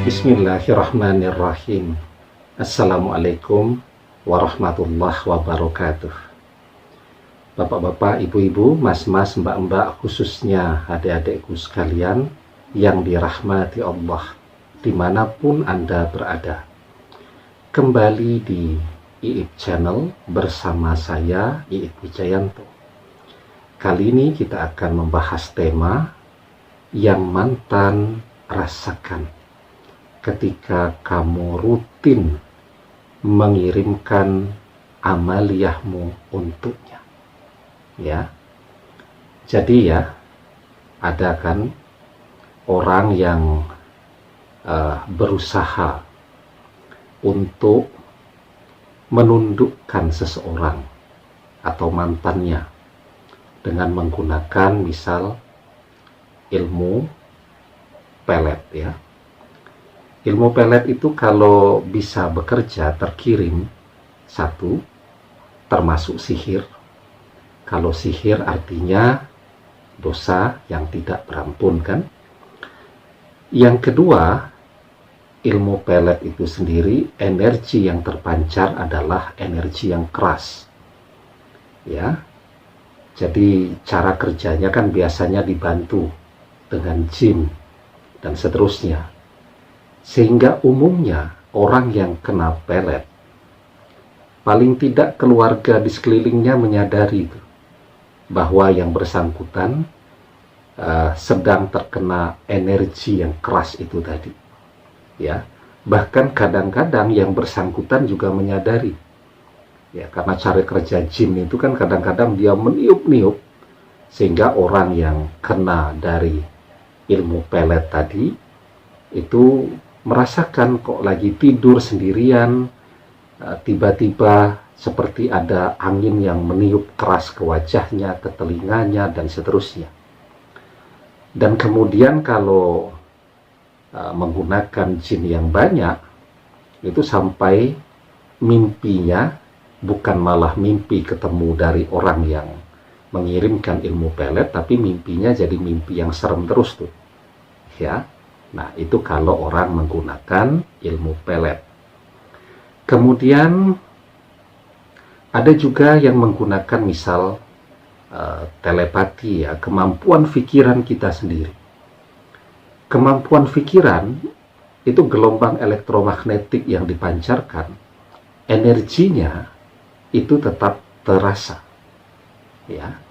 Bismillahirrahmanirrahim. Assalamualaikum warahmatullahi wabarakatuh. Bapak-bapak, ibu-ibu, mas-mas, mbak-mbak, khususnya adik-adikku sekalian yang dirahmati Allah dimanapun Anda berada. Kembali di IIP Channel bersama saya, IIP Wijayanto. Kali ini kita akan membahas tema yang mantan rasakan ketika kamu rutin mengirimkan amaliyahmu untuknya. Ya. Jadi ya, ada kan orang yang berusaha untuk menundukkan seseorang atau mantannya dengan menggunakan misal ilmu pelet ya. Ilmu pelet itu kalau bisa bekerja terkirim satu, termasuk sihir. Kalau sihir artinya dosa yang tidak berampun kan. Yang kedua, ilmu pelet itu sendiri, energi yang terpancar adalah energi yang keras. Ya. Jadi cara kerjanya kan biasanya dibantu dengan jin dan seterusnya. Sehingga umumnya orang yang kena pelet, paling tidak keluarga di sekelilingnya menyadari bahwa yang bersangkutan sedang terkena energi yang keras itu tadi. Ya, bahkan kadang-kadang yang bersangkutan juga menyadari. Ya, karena cara kerja jin itu kan kadang-kadang dia meniup-niup sehingga orang yang kena dari ilmu pelet tadi itu merasakan kok lagi tidur sendirian, tiba-tiba seperti ada angin yang meniup keras ke wajahnya, ke telinganya, dan seterusnya. Dan kemudian kalau menggunakan jin yang banyak, itu sampai mimpinya bukan malah mimpi ketemu dari orang yang mengirimkan ilmu pelet, tapi mimpinya jadi mimpi yang serem terus tuh. Ya. Nah, itu kalau orang menggunakan ilmu pelet. Kemudian ada juga yang menggunakan misal telepati ya, kemampuan pikiran kita sendiri. Kemampuan pikiran itu gelombang elektromagnetik yang dipancarkan, energinya itu tetap terasa. Ya.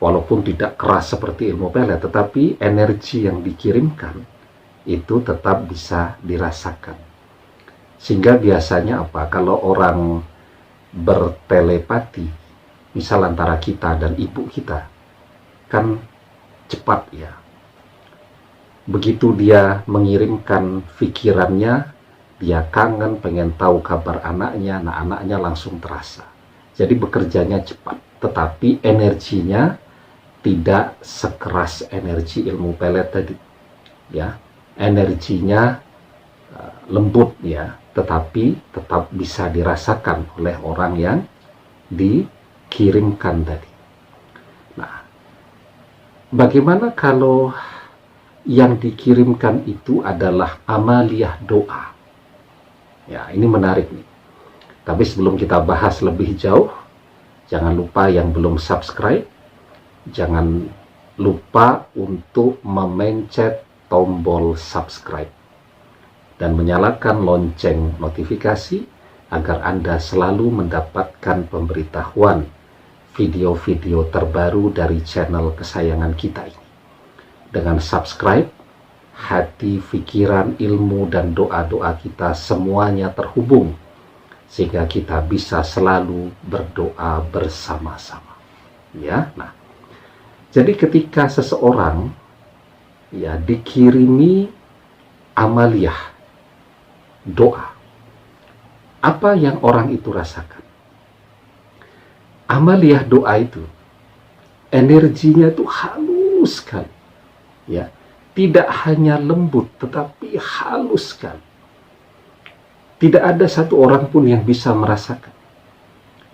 Walaupun tidak keras seperti ilmu pelet, tetapi energi yang dikirimkan itu tetap bisa dirasakan. Sehingga biasanya apa? Kalau orang bertelepati, misal antara kita dan ibu kita, kan cepat ya. Begitu dia mengirimkan pikirannya, dia kangen, pengen tahu kabar anaknya, nah anaknya langsung terasa. Jadi bekerjanya cepat, tetapi energinya tidak sekeras energi ilmu pelet tadi. Ya, energinya lembut ya, tetapi tetap bisa dirasakan oleh orang yang dikirimkan tadi. Nah, bagaimana kalau yang dikirimkan itu adalah amaliyah doa? Ya, ini menarik nih. Tapi sebelum kita bahas lebih jauh, jangan lupa yang belum subscribe, jangan lupa untuk memencet tombol subscribe dan menyalakan lonceng notifikasi agar Anda selalu mendapatkan pemberitahuan video-video terbaru dari channel kesayangan kita ini. Dengan subscribe, hati, pikiran, ilmu, dan doa-doa kita semuanya terhubung sehingga kita bisa selalu berdoa bersama-sama. Ya, nah. Jadi ketika seseorang ya dikirimi amaliyah doa, apa yang orang itu rasakan? Amaliyah doa itu energinya itu halus sekali. Ya, tidak hanya lembut tetapi halus sekali. Tidak ada satu orang pun yang bisa merasakan.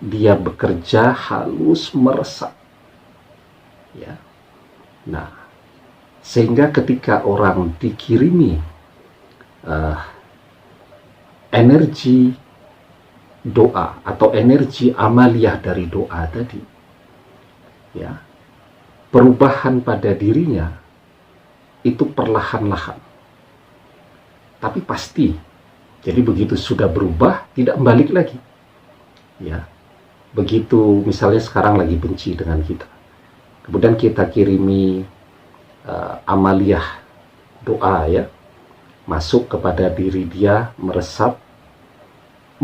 Dia bekerja halus, meresap. Ya. Nah, sehingga ketika orang dikirimi eh, energi doa atau energi amaliyah dari doa tadi, ya, perubahan pada dirinya itu perlahan-lahan, tapi pasti. Jadi begitu sudah berubah, tidak balik lagi, ya. Begitu misalnya sekarang lagi benci dengan kita, kemudian kita kirimi amaliyah doa, ya, masuk kepada diri dia, meresap,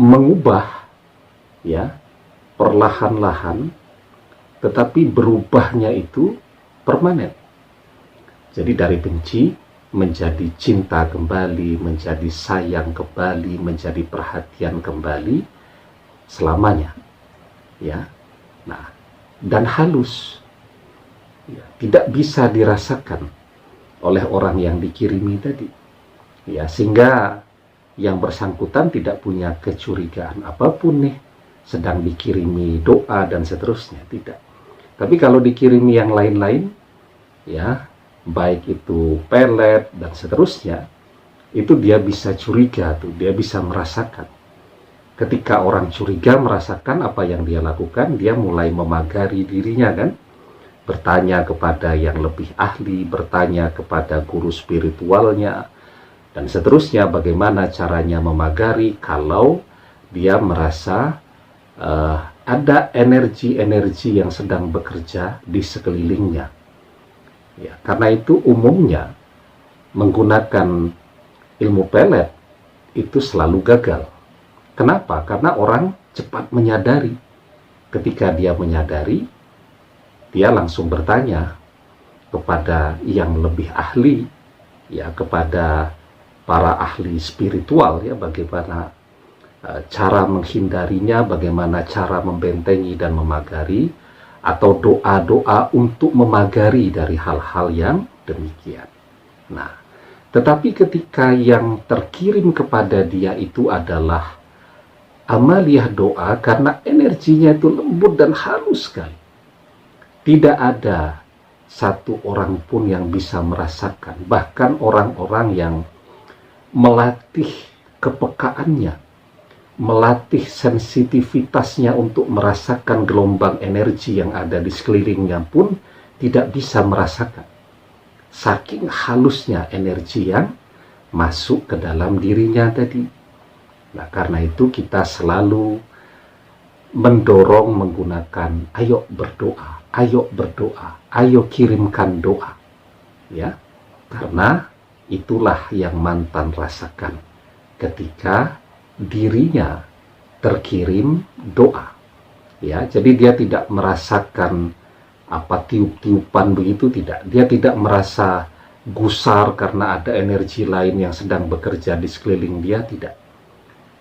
mengubah, ya, perlahan-lahan, tetapi berubahnya itu permanen. Jadi dari benci menjadi cinta kembali, menjadi sayang kembali, menjadi perhatian kembali selamanya, ya. Nah, dan halus, ya, tidak bisa dirasakan oleh orang yang dikirimi tadi, ya, sehingga yang bersangkutan tidak punya kecurigaan apapun nih, sedang dikirimi doa dan seterusnya, tidak. Tapi kalau dikirimi yang lain-lain, ya, baik itu pelet dan seterusnya, itu dia bisa curiga tuh, dia bisa merasakan. Ketika orang curiga merasakan apa yang dia lakukan, dia mulai memagari dirinya, kan, bertanya kepada yang lebih ahli, bertanya kepada guru spiritualnya dan seterusnya, bagaimana caranya memagari kalau dia merasa ada energi-energi yang sedang bekerja di sekelilingnya. Ya, karena itu umumnya menggunakan ilmu pelet itu selalu gagal. Kenapa? Karena orang cepat menyadari. Ketika dia menyadari, dia langsung bertanya kepada yang lebih ahli, ya, kepada para ahli spiritual, ya, bagaimana cara menghindarinya, bagaimana cara membentengi dan memagari, atau doa-doa untuk memagari dari hal-hal yang demikian. Nah, tetapi ketika yang terkirim kepada dia itu adalah amaliyah doa, karena energinya itu lembut dan halus sekali, tidak ada satu orang pun yang bisa merasakan, bahkan orang-orang yang melatih kepekaannya, melatih sensitivitasnya untuk merasakan gelombang energi yang ada di sekelilingnya pun tidak bisa merasakan. Saking halusnya energi yang masuk ke dalam dirinya tadi. Nah, karena itu kita selalu mendorong menggunakan ayo berdoa, ayo kirimkan doa, ya, karena itulah yang mantan rasakan ketika dirinya terkirim doa, ya. Jadi dia tidak merasakan apa tiup-tiupan begitu, tidak. Dia tidak merasa gusar karena ada energi lain yang sedang bekerja di sekeliling dia, tidak.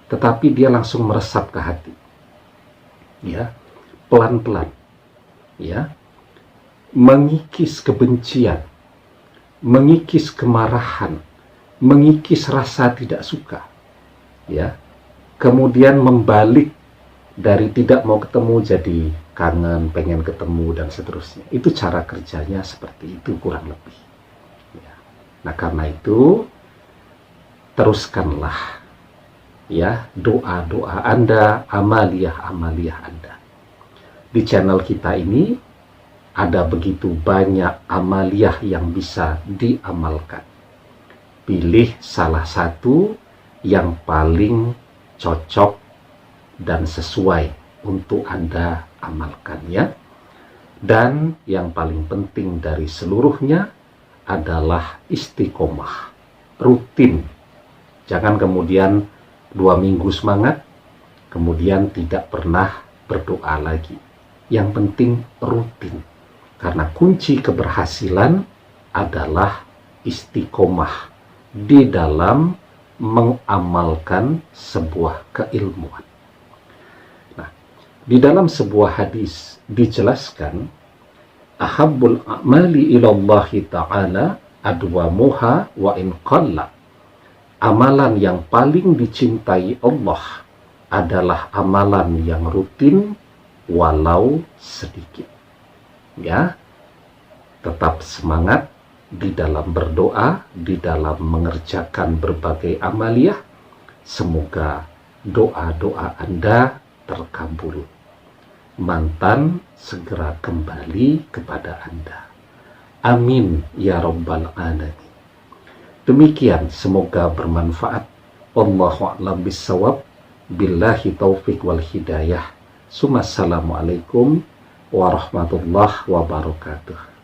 Tetapi dia langsung meresap ke hati, ya, pelan-pelan, ya, mengikis kebencian, mengikis kemarahan, mengikis rasa tidak suka, ya. Kemudian membalik dari tidak mau ketemu jadi kangen, pengen ketemu dan seterusnya. Itu cara kerjanya seperti itu kurang lebih, ya. Nah, karena itu teruskanlah, ya, doa-doa Anda, amaliyah-amaliyah Anda. Di channel kita ini ada begitu banyak amaliyah yang bisa diamalkan. Pilih salah satu yang paling cocok dan sesuai untuk Anda amalkan, ya. Dan yang paling penting dari seluruhnya adalah istiqomah, rutin. Jangan kemudian 2 minggu semangat, kemudian tidak pernah berdoa lagi. Yang penting rutin, karena kunci keberhasilan adalah istiqomah di dalam mengamalkan sebuah keilmuan. Nah, di dalam sebuah hadis dijelaskan, ahabbul a'mali ilallahi ta'ala adwamuha wa in qalla. Amalan yang paling dicintai Allah adalah amalan yang rutin walau sedikit. Ya, tetap semangat di dalam berdoa, di dalam mengerjakan berbagai amaliyah. Semoga doa-doa Anda terkabul. Mantan segera kembali kepada Anda. Amin ya rabbal alamin. Demikian, semoga bermanfaat. Wallahu a'lam bissawab. Billahi taufiq wal hidayah. Assalamualaikum warahmatullahi wabarakatuh.